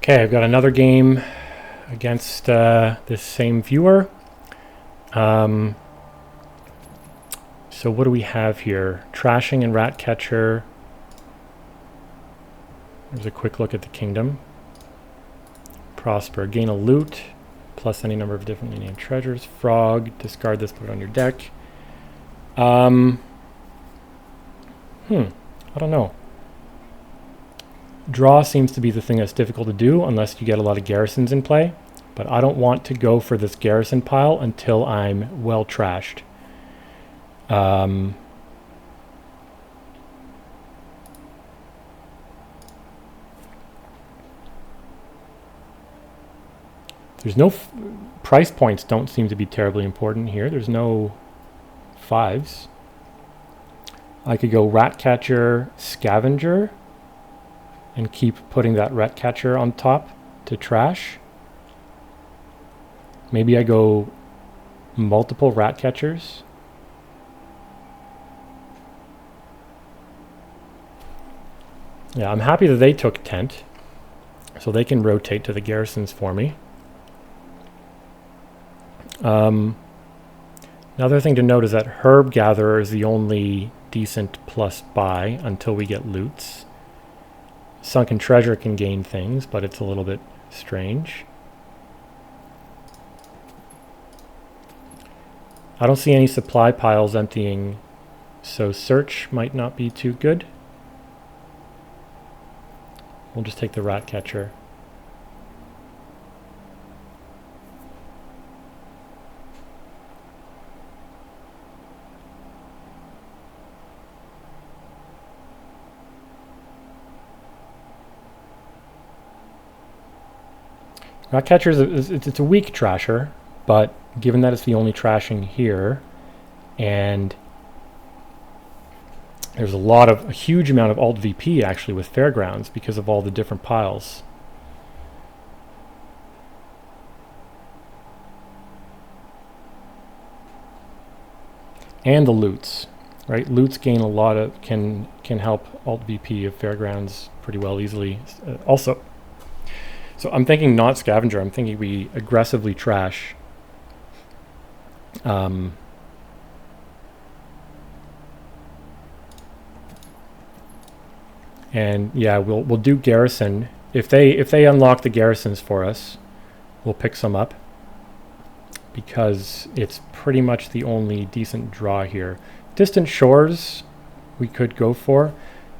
Okay, I've got another game against this same viewer. So what do we have here? Trashing and Ratcatcher. There's a quick look at the kingdom. Prosper. Gain a loot, plus any number of differently named treasures. Frog. Discard this, put it on your deck. I don't know. Draw seems to be the thing that's difficult to do unless you get a lot of garrisons in play. But I don't want to go for this garrison pile until I'm well trashed. There's no price points don't seem to be terribly important here. There's no 5s. I could go Ratcatcher, Scavenger, and keep putting that Ratcatcher on top to trash. Maybe I go multiple Ratcatchers. Yeah, I'm happy that they took tent, so they can rotate to the garrisons for me. Another thing to note is that Herb Gatherer is the only decent plus buy until we get loots. Sunken Treasure can gain things, but it's a little bit strange. I don't see any supply piles emptying, so search might not be too good. We'll just take the Ratcatcher. Ratcatcher it's a weak trasher, but given that it's the only trashing here, and there's a huge amount of alt VP actually with Fairgrounds because of all the different piles. And the loots, right? Loots gain a lot of, can help alt VP of Fairgrounds pretty well easily also. So I'm thinking not Scavenger. I'm thinking we aggressively trash. And yeah, we'll do garrison. If they unlock the garrisons for us, we'll pick some up because it's pretty much the only decent draw here. Distant Shores we could go for.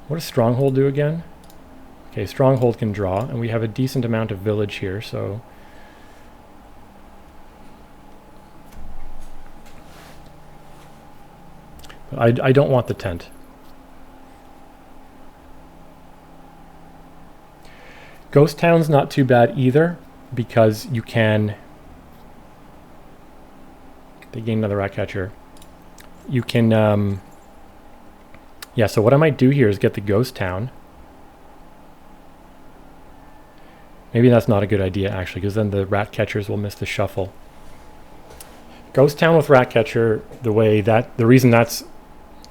What does Stronghold do again? Okay, Stronghold can draw, and we have a decent amount of village here, so but I don't want the tent. Ghost Town's not too bad either, because you can... They gain another Ratcatcher. You can... yeah, so what I might do here is get the Ghost Town. Maybe that's not a good idea, actually, because then the Ratcatchers will miss the shuffle. Ghost Town with Ratcatcher, the reason that's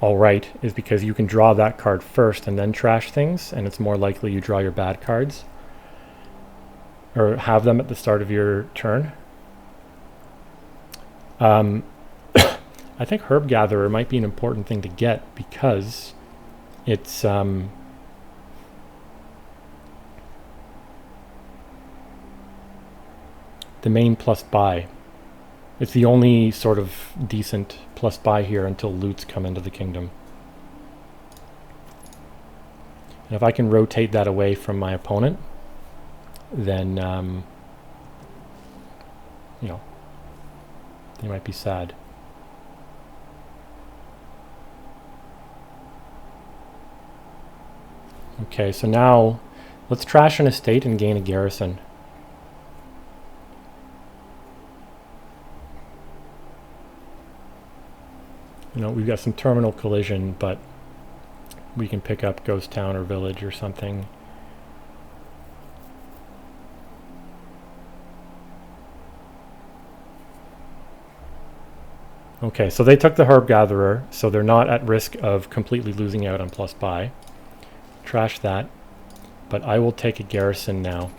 all right is because you can draw that card first and then trash things, and it's more likely you draw your bad cards. Or have them at the start of your turn. I think Herb Gatherer might be an important thing to get because it's... the main plus buy. It's the only sort of decent plus buy here until loots come into the kingdom. And if I can rotate that away from my opponent, then you know, they might be sad. Okay, so now let's trash an estate and gain a garrison. You know, we've got some terminal collision, but we can pick up Ghost Town or Village or something. Okay, so they took the Herb Gatherer, so they're not at risk of completely losing out on plus buy. Trash that, but I will take a garrison now.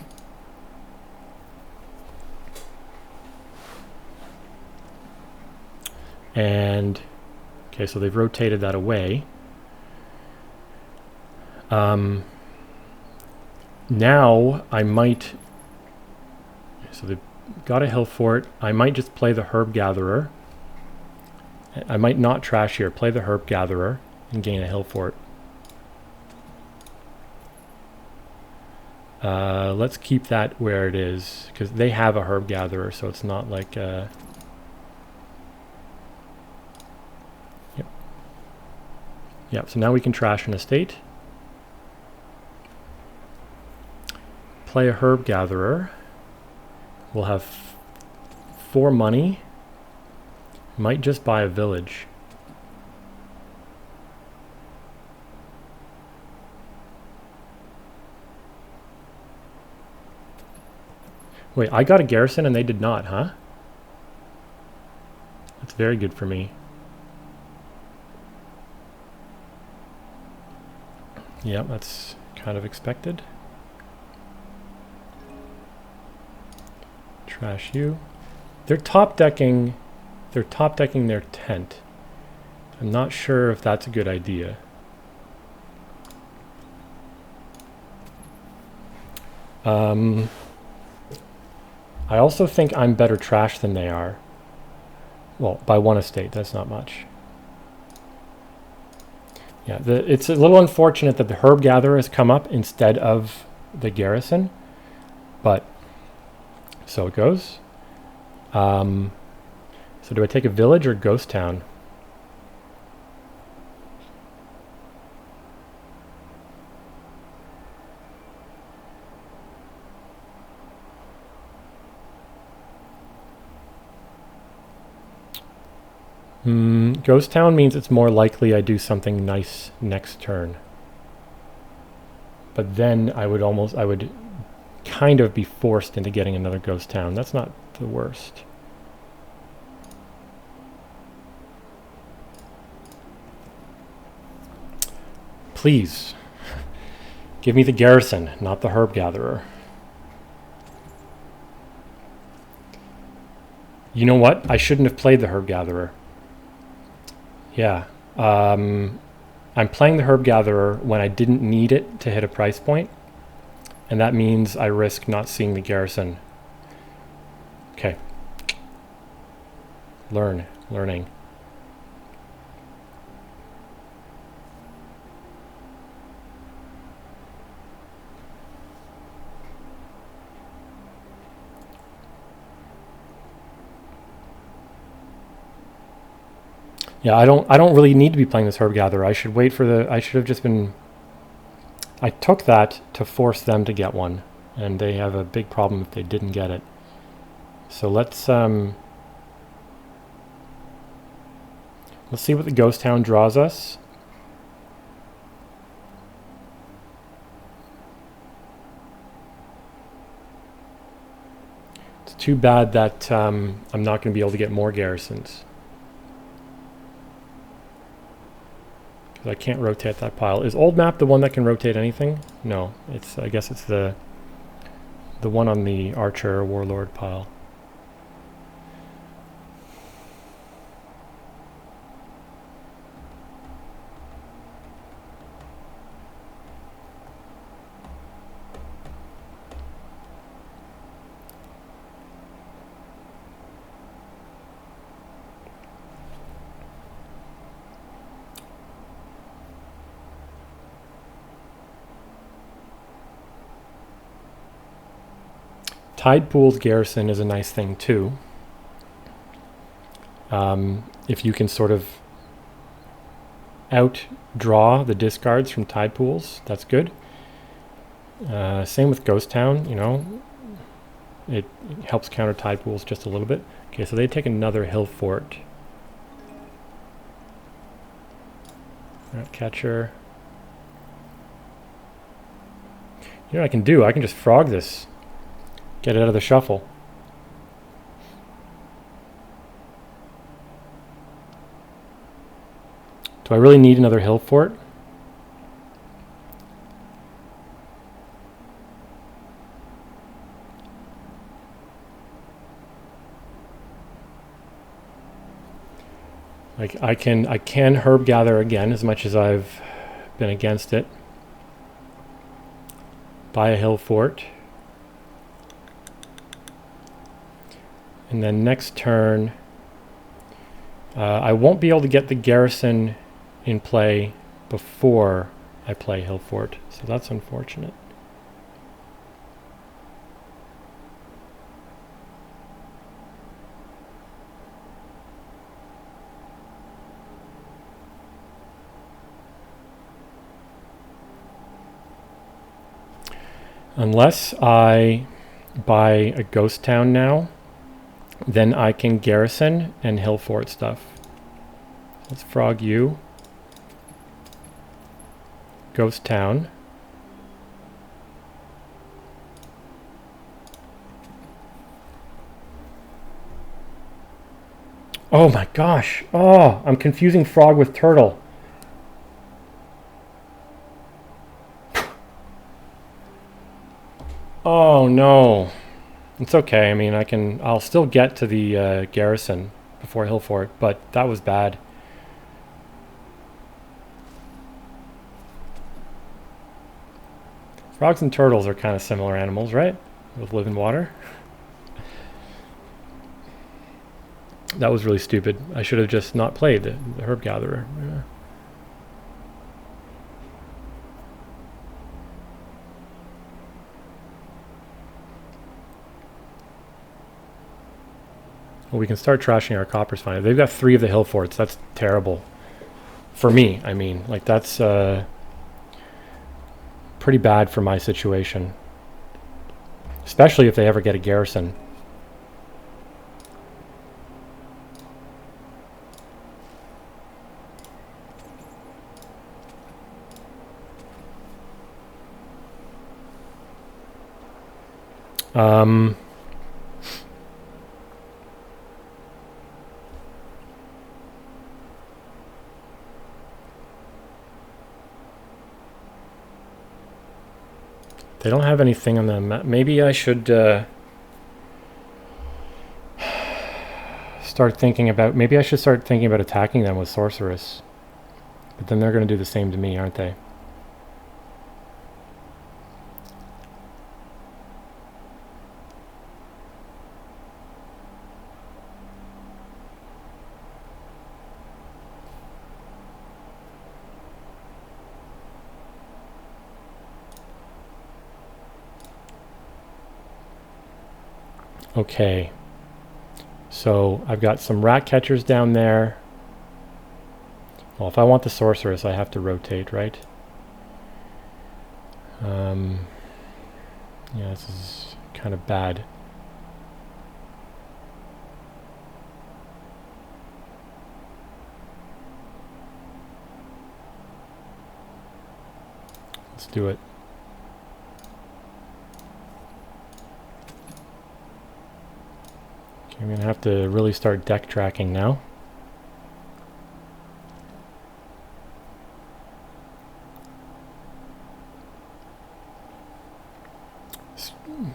And okay, so they've rotated that away. Now I might, so they've got a hill fort. I might just play the herb gatherer. I might not trash here, play the herb gatherer and gain a hill fort. Let's keep that where it is, because they have a herb gatherer, so it's not like yep. Yep, so now we can trash an estate. Play a herb gatherer. We'll have 4 money. Might just buy a village. Wait, I got a garrison and they did not, huh? That's very good for me. Yeah, that's kind of expected. Trash you. They're top decking their tent. I'm not sure if that's a good idea. I also think I'm better trash than they are. Well, by 1 estate, that's not much. Yeah, it's a little unfortunate that the herb gatherer has come up instead of the garrison, but so it goes. So do I take a village or ghost town? Ghost town means it's more likely I do something nice next turn. But then I would kind of be forced into getting another ghost town. That's not the worst. Please, give me the garrison, not the herb gatherer. You know what? I shouldn't have played the herb gatherer. Yeah. I'm playing the herb gatherer when I didn't need it to hit a price point, and that means I risk not seeing the garrison. Okay. Learning. Yeah, I don't really need to be playing this herb gatherer. I should have just been. I took that to force them to get one, and they have a big problem if they didn't get it. So let's see what the ghost town draws us. It's too bad that I'm not going to be able to get more garrisons. I can't rotate that pile. Is old map the one that can rotate anything? No, I guess it's the one on the archer warlord pile. Tide Pool's garrison is a nice thing too. If you can sort of outdraw the discards from Tide Pools, that's good. Same with Ghost Town, you know. It helps counter Tide Pools just a little bit. Okay, so they take another hill fort. Rat catcher. You know what I can do? I can just frog this. Get it out of the shuffle. Do I really need another hill fort? Like I can herb gather again as much as I've been against it. Buy a hill fort. And then next turn, I won't be able to get the garrison in play before I play hill fort, so that's unfortunate. Unless I buy a ghost town now, then I can garrison and hill fort stuff. Let's frog you. Ghost town. Oh my gosh. Oh, I'm confusing frog with turtle. Oh no. It's okay. I mean, I'll still get to the garrison before hill fort, but that was bad. Frogs and turtles are kind of similar animals, right? Both live in water. That was really stupid. I should have just not played the herb gatherer. Yeah. Well, we can start trashing our coppers finally. They've got 3 of the hill forts. That's terrible. For me, I mean. Like, that's pretty bad for my situation. Especially if they ever get a garrison. They don't have anything on the map. Maybe I should start thinking about attacking them with sorceress. But then they're going to do the same to me, aren't they? Okay, so I've got some rat catchers down there. Well, if I want the sorceress, I have to rotate, right? Yeah, this is kind of bad. Let's do it. I'm going to have to really start deck tracking now.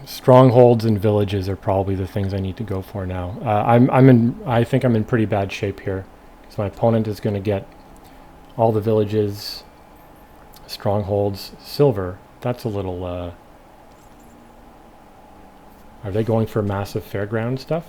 Strongholds and villages are probably the things I need to go for now. I think I'm in pretty bad shape here. So my opponent is going to get all the villages, strongholds, silver. That's a little... Are they going for massive fairground stuff?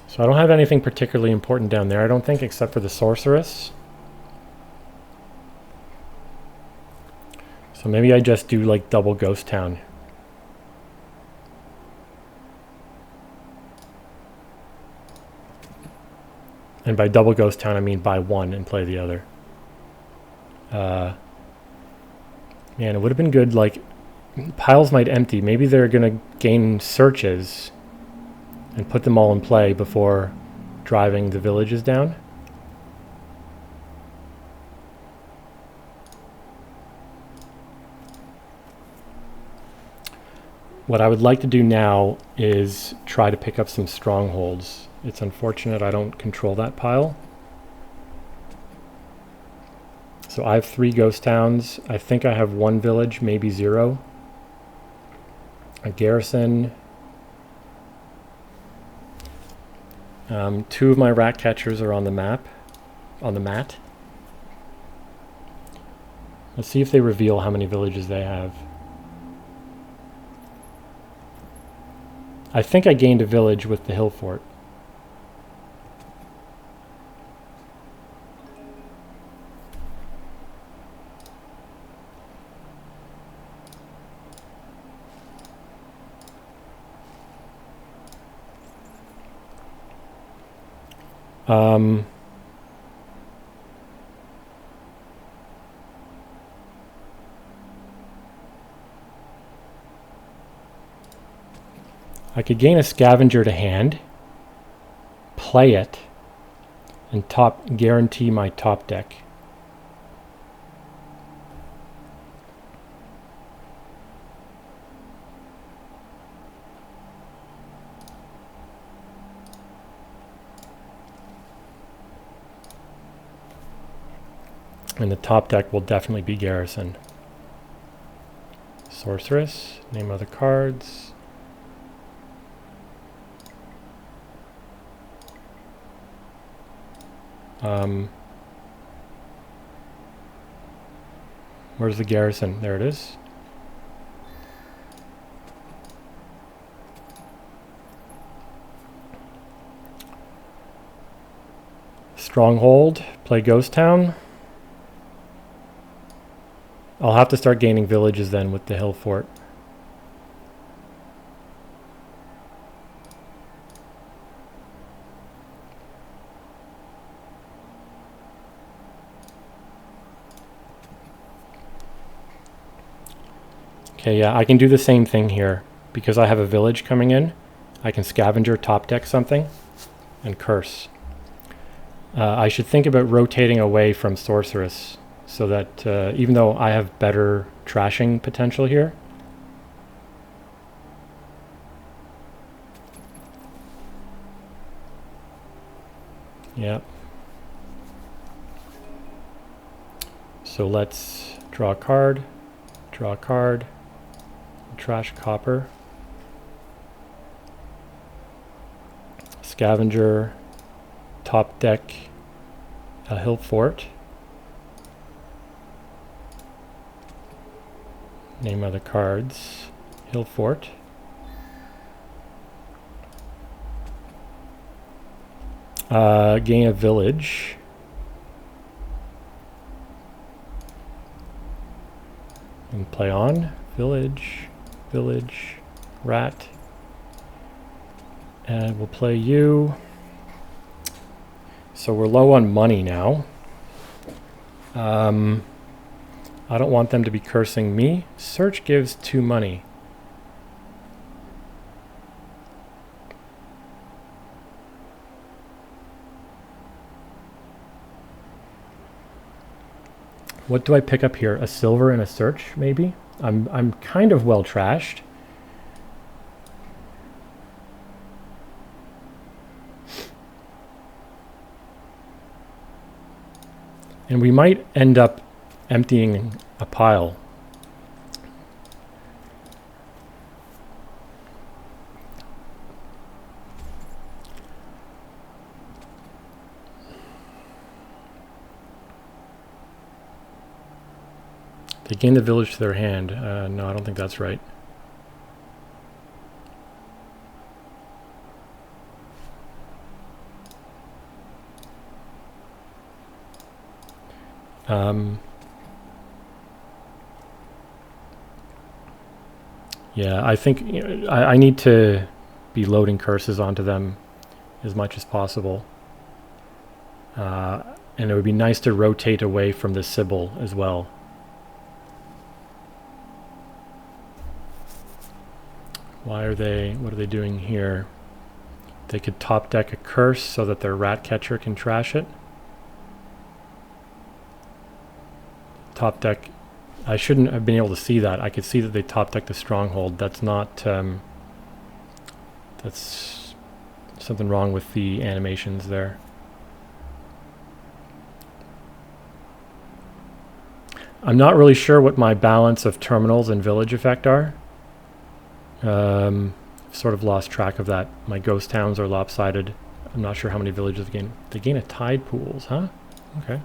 So I don't have anything particularly important down there, I don't think, except for the sorceress. So maybe I just do like double ghost town. And by double ghost town, I mean buy one and play the other. Man, it would have been good, like, piles might empty. Maybe they're going to gain searches and put them all in play before driving the villages down. What I would like to do now is try to pick up some strongholds. It's unfortunate I don't control that pile. So I have 3 ghost towns. I think I have 1 village, maybe 0. A garrison. 2 of my rat catchers are on the map, on the mat. Let's see if they reveal how many villages they have. I think I gained a village with the hill fort. I could gain a scavenger to hand, play it, and guarantee my top deck. And the top deck will definitely be garrison. Sorceress, name of the cards. Where's the garrison? There it is. Stronghold, play Ghost Town. I'll have to start gaining villages then with the hill fort. Okay, yeah, I can do the same thing here. Because I have a village coming in, I can scavenger top deck something and curse. I should think about rotating away from sorceress so that even though I have better trashing potential here, yeah. So let's draw a card, trash copper, scavenger, top deck, a hill fort, name of the cards, hill fort, gain a village, and play on, village, rat, and we'll play you. So we're low on money now. I don't want them to be cursing me. Search gives 2 money. What do I pick up here? A silver and a search, maybe? I'm kind of well trashed. And we might end up emptying a pile. They gain the village to their hand. No, I don't think that's right. Yeah, I think I need to be loading curses onto them as much as possible. And it would be nice to rotate away from the Sybil as well. What are they doing here? They could top deck a curse so that their rat catcher can trash it. Top deck. I shouldn't have been able to see that. I could see that they top decked the stronghold. That's not. That's something wrong with the animations there. I'm not really sure what my balance of terminals and village effect are. Sort of lost track of that. My ghost towns are lopsided. I'm not sure how many villages gain. They gain a tide pools, huh? Okay.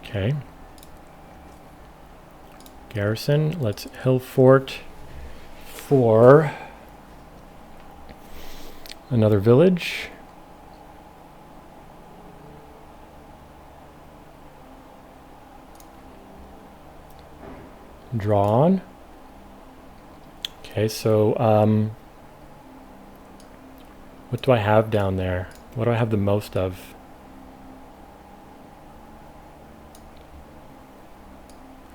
Okay. Garrison. Let's hill fort for another village. Draw on. Okay, so what do I have down there? What do I have the most of?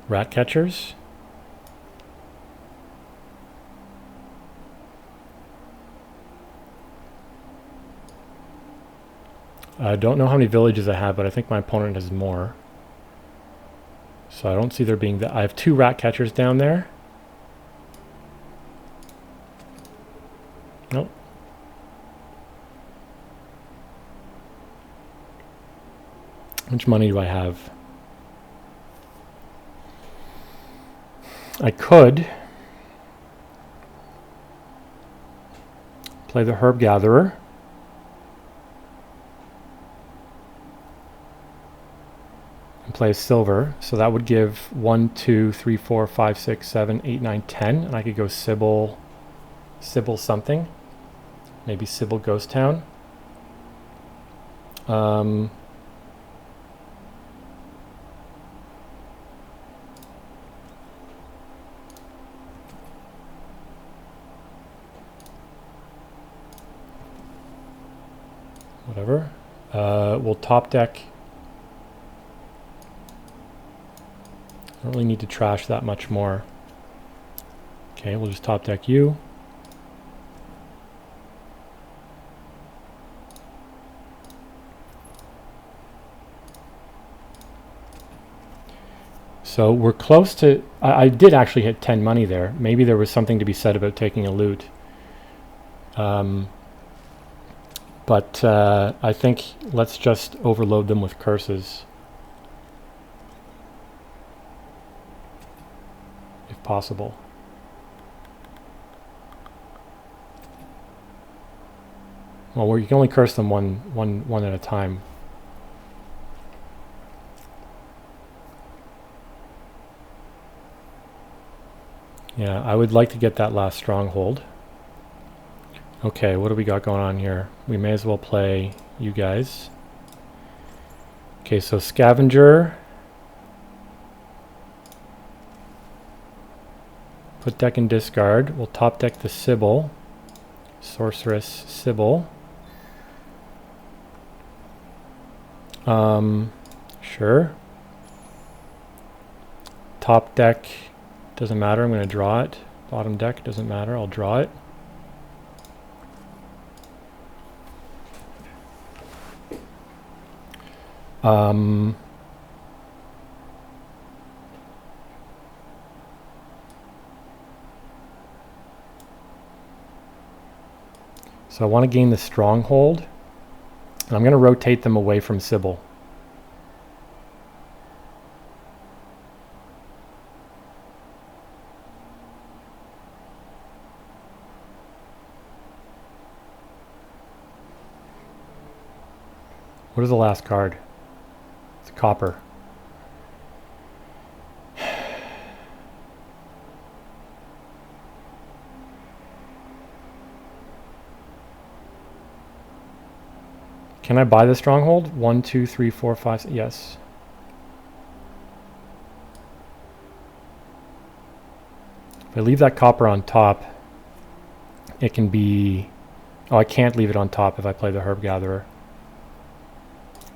Rat catchers? I don't know how many villages I have, but I think my opponent has more. So I don't see there being that. I have 2 rat catchers down there. Nope. How much money do I have? I could play the herb gatherer. Play silver, so that would give 1, 2, 3, 4, 5, 6, 7, 8, 9, 10, and I could go Sybil something, maybe Sybil Ghost Town. Whatever. We'll top deck. I don't really need to trash that much more. Okay, we'll just top deck you. So we're close to... I did actually hit 10 money there. Maybe there was something to be said about taking a loot. But I think let's just overload them with curses. Possible. Well, you can only curse them one at a time. Yeah, I would like to get that last stronghold. Okay, what do we got going on here? We may as well play you guys. Okay, so scavenger. Put deck and discard. We'll top deck the Sybil. Sorceress Sybil. Sure. Top deck doesn't matter. I'm going to draw it. Bottom deck doesn't matter. I'll draw it. So I want to gain the stronghold, and I'm going to rotate them away from Sybil. What is the last card? It's a copper. Can I buy the stronghold? 1, 2, 3, 4, 5. Yes. If I leave that copper on top, it can be... Oh, I can't leave it on top if I play the herb gatherer.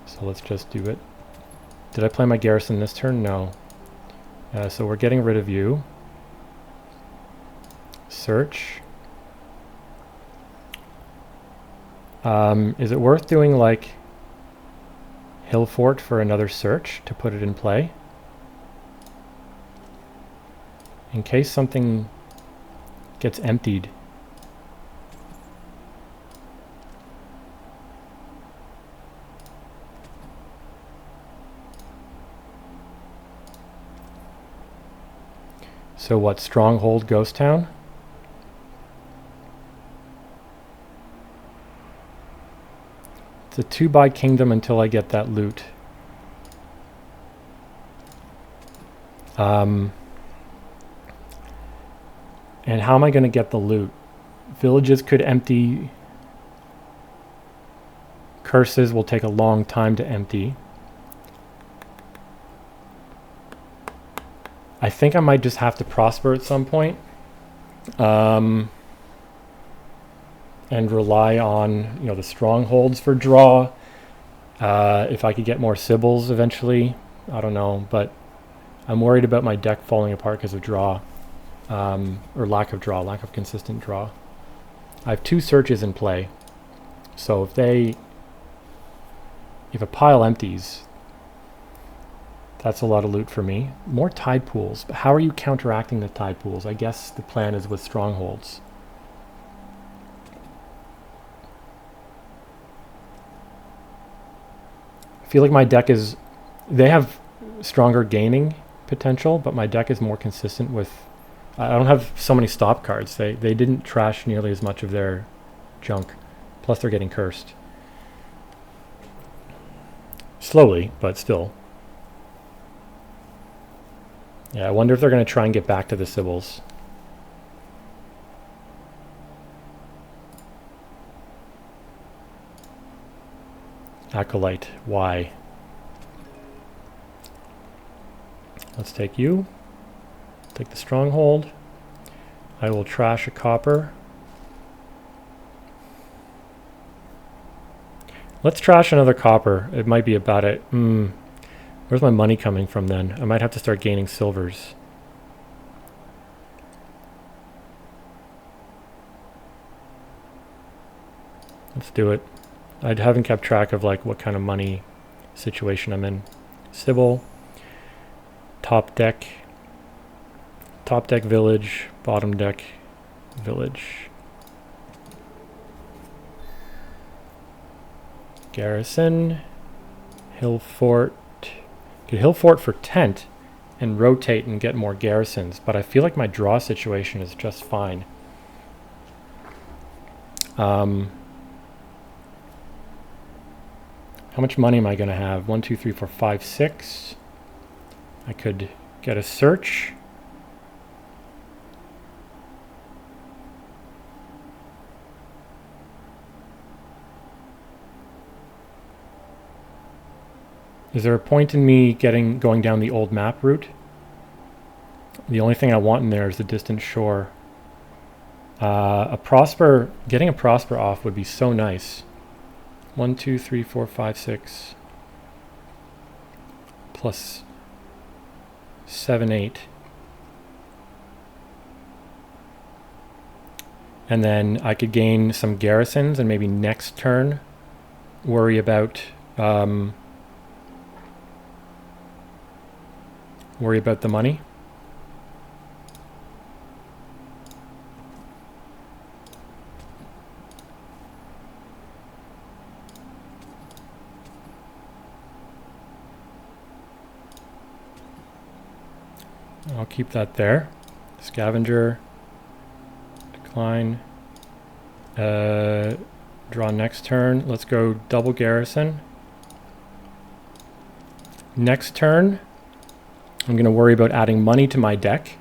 So let's just do it. Did I play my garrison this turn? No. So we're getting rid of you. Search. Is it worth doing like Hill Fort for another search to put it in play? In case something gets emptied. So what, Stronghold Ghost Town? It's a 2-buy kingdom until I get that loot. And how am I going to get the loot? Villages could empty. Curses will take a long time to empty. I think I might just have to prosper at some point. And rely on, the strongholds for draw. If I could get more Sibyls eventually, I don't know, but I'm worried about my deck falling apart because of draw, or lack of consistent draw. I have 2 searches in play, so if a pile empties, that's a lot of loot for me. More tide pools, but how are you counteracting the tide pools? I guess the plan is with strongholds. I feel like my deck they have stronger gaining potential, but my deck is more consistent with, I don't have so many stop cards. They didn't trash nearly as much of their junk. Plus they're getting cursed. Slowly, but still. Yeah, I wonder if they're going to try and get back to the Sibyls. Acolyte, why? Let's take you. Take the stronghold. I will trash a copper. Let's trash another copper. It might be about it. Where's my money coming from then? I might have to start gaining silvers. Let's do it. I haven't kept track of like what kind of money situation I'm in. Sibyl, top deck village, bottom deck village. Garrison, Hill Fort. Get Hill Fort for tent and rotate and get more garrisons, but I feel like my draw situation is just fine. How much money am I going to have? 1, 2, 3, 4, 5, 6. I could get a search. Is there a point in me going down the old map route? The only thing I want in there is the distant shore. Getting a prosper off would be so nice. 1, 2, 3, 4, 5, 6. Plus 7, 8. And then I could gain some garrisons and maybe next turn worry about the money. I'll keep that there. Scavenger, decline, draw next turn. Let's go double garrison. Next turn, I'm going to worry about adding money to my deck.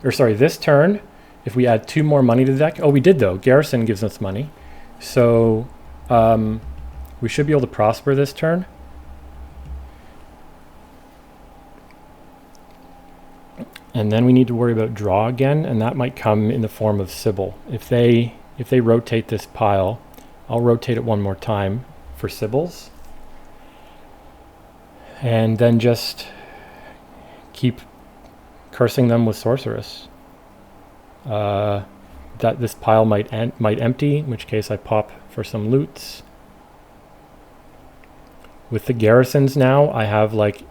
Or sorry, this turn, if we add 2 more money to the deck. Oh, we did though. Garrison gives us money. So we should be able to prosper this turn. And then we need to worry about draw again, and that might come in the form of Sibyl. If they rotate this pile, I'll rotate it one more time for Sibyls. And then just keep cursing them with Sorceress. That this pile might empty, in which case I pop for some loots. With the garrisons now, I have like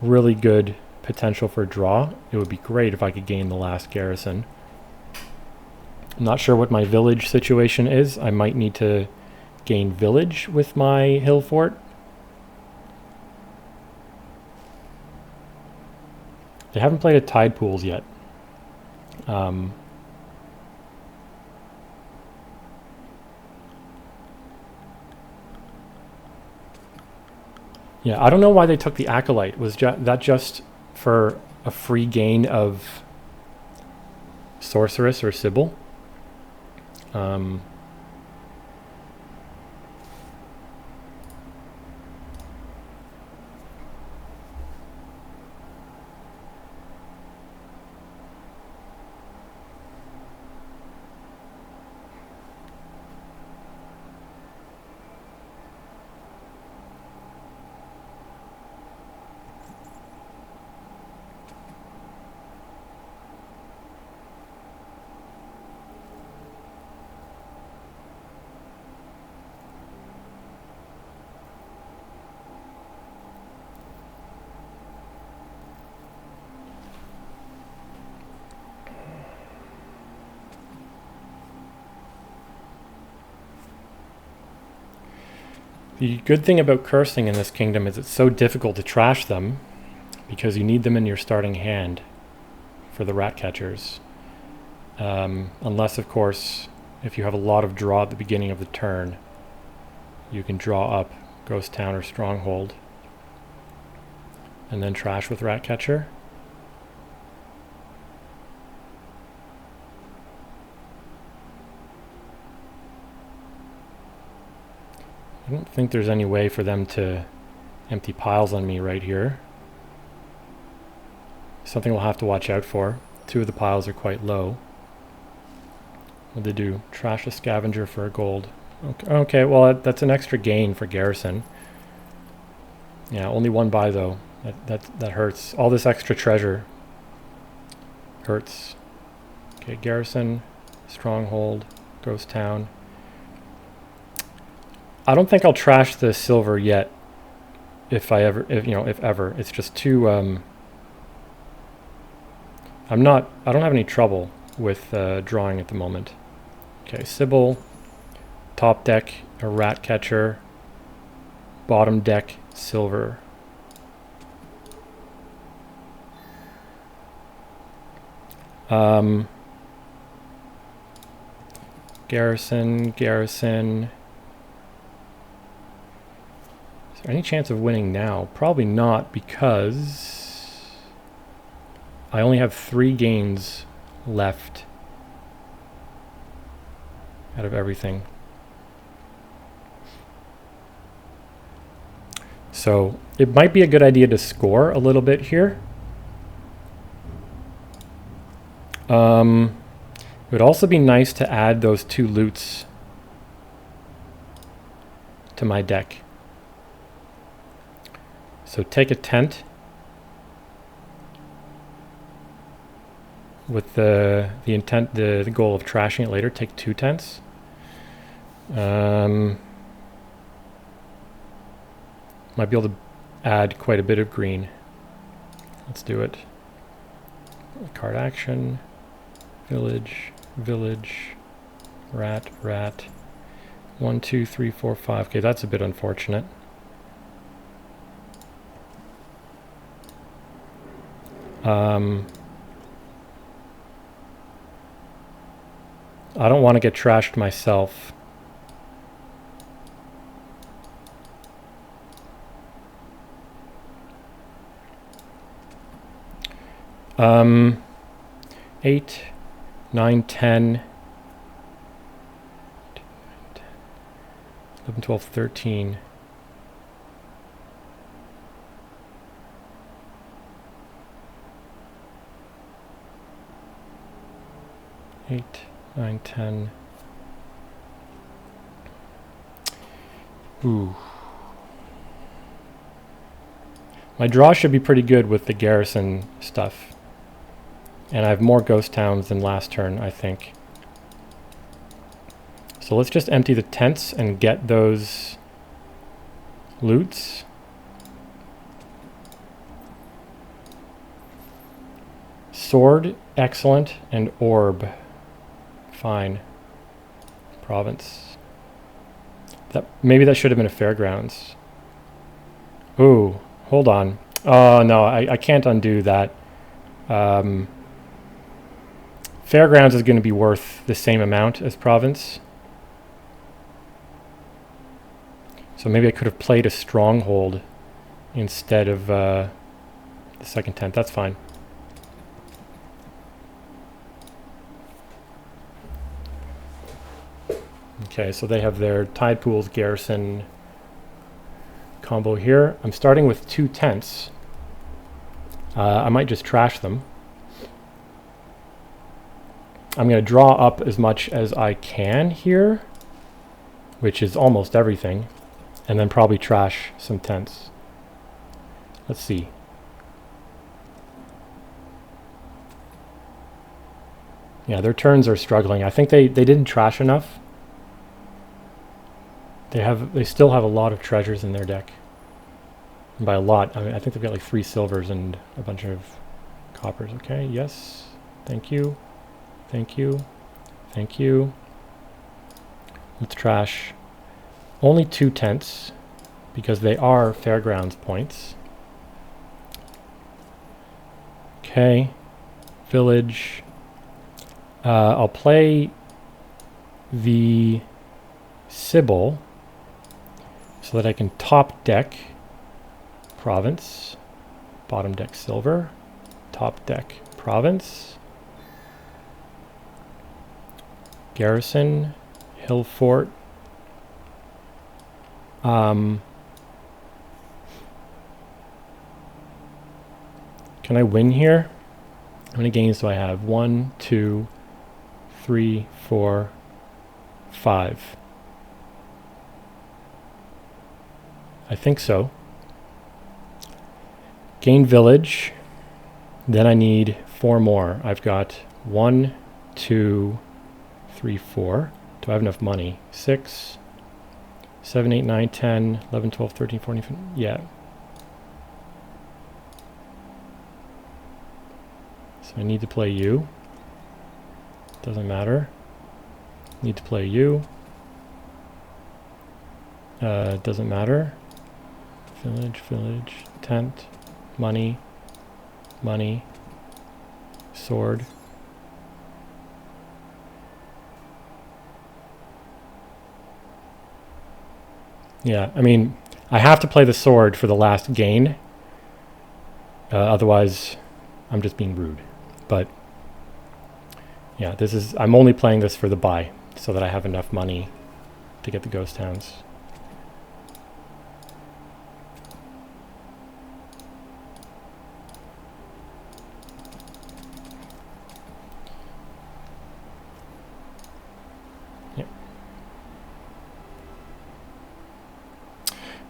really good potential for draw. It would be great if I could gain the last garrison. I'm not sure what my village situation is. I might need to gain village with my hill fort. They haven't played a tide pools yet. Yeah, I don't know why they took the Acolyte. Was that just for a free gain of Sorceress or Sybil? The good thing about cursing in this kingdom is it's so difficult to trash them because you need them in your starting hand for the rat catchers. Unless, of course, if you have a lot of draw at the beginning of the turn, you can draw up Ghost Town or Stronghold and then trash with rat catcher. I don't think there's any way for them to empty piles on me right here. Something we'll have to watch out for. 2 of the piles are quite low. What do they do? Trash a scavenger for a gold. Okay, well that's an extra gain for garrison. Yeah, only 1 buy though. That hurts. All this extra treasure hurts. Okay, garrison, stronghold, ghost town. I don't think I'll trash the silver yet. If ever. It's just too. I don't have any trouble with drawing at the moment. Okay, Sybil, top deck, a rat catcher, bottom deck, silver. Garrison. Is there any chance of winning now? Probably not, because I only have 3 gains left out of everything. So it might be a good idea to score a little bit here. It would also be nice to add those 2 loots to my deck. So take a tent with the goal of trashing it later. Take 2 tents. Might be able to add quite a bit of green. Let's do it. Card action, village, rat. 1, 2, 3, 4, 5. Okay, that's a bit unfortunate. I don't want to get trashed myself. Um, 8, 9, 10, 11, 12, 13. 8, 9, 10. Ooh. My draw should be pretty good with the garrison stuff. And I have more ghost towns than last turn, I think. So let's just empty the tents and get those loots. Sword, excellent, and orb. Fine. Province. Maybe that should have been a fairgrounds. Ooh, hold on. Oh no, I can't undo that. Fairgrounds is going to be worth the same amount as province. So maybe I could have played a stronghold instead of the second tent. That's fine. Okay, so they have their Tide Pools garrison combo here. I'm starting with 2 tents. I might just trash them. I'm going to draw up as much as I can here, which is almost everything, and then probably trash some tents. Let's see. Yeah, their turns are struggling. I think they didn't trash enough. They still have a lot of treasures in their deck. And by a lot, I mean, I think they've got like 3 silvers and a bunch of coppers. Okay, yes. Thank you. Thank you. Thank you. Let's trash only 2 tents because they are fairgrounds points. Okay. Village. I'll play the Sybil so that I can top deck province, bottom deck silver, top deck province, garrison, hill fort. Can I win here? How many games do I have? 1, 2, 3, 4, 5. I think so. Gain village. Then I need 4 more. I've got 1, 2, 3, 4. Do I have enough money? 6, 7, 8, 9, 10, 11, 12, 13, 14, 15. Yeah. So I need to play you. Doesn't matter. Need to play you. Doesn't matter. Village, village, tent, money, money, sword. Yeah, I mean, I have to play the sword for the last gain. Otherwise, I'm just being rude. But yeah, I'm only playing this for the buy so that I have enough money to get the ghost towns.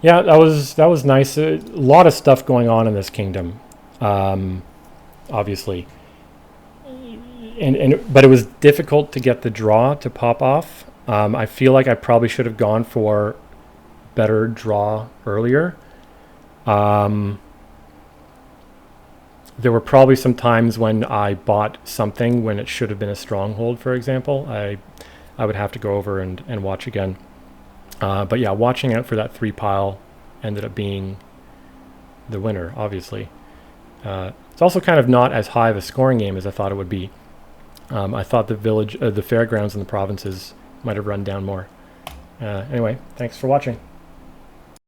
Yeah, that was nice. A lot of stuff going on in this kingdom, obviously, but it was difficult to get the draw to pop off. I feel like I probably should have gone for better draw earlier. There were probably some times when I bought something when it should have been a stronghold, for example. I would have to go over and watch again. But yeah, watching out for that 3 pile ended up being the winner, obviously. It's also kind of not as high of a scoring game as I thought it would be. I thought the fairgrounds and the provinces might have run down more. Anyway, thanks for watching.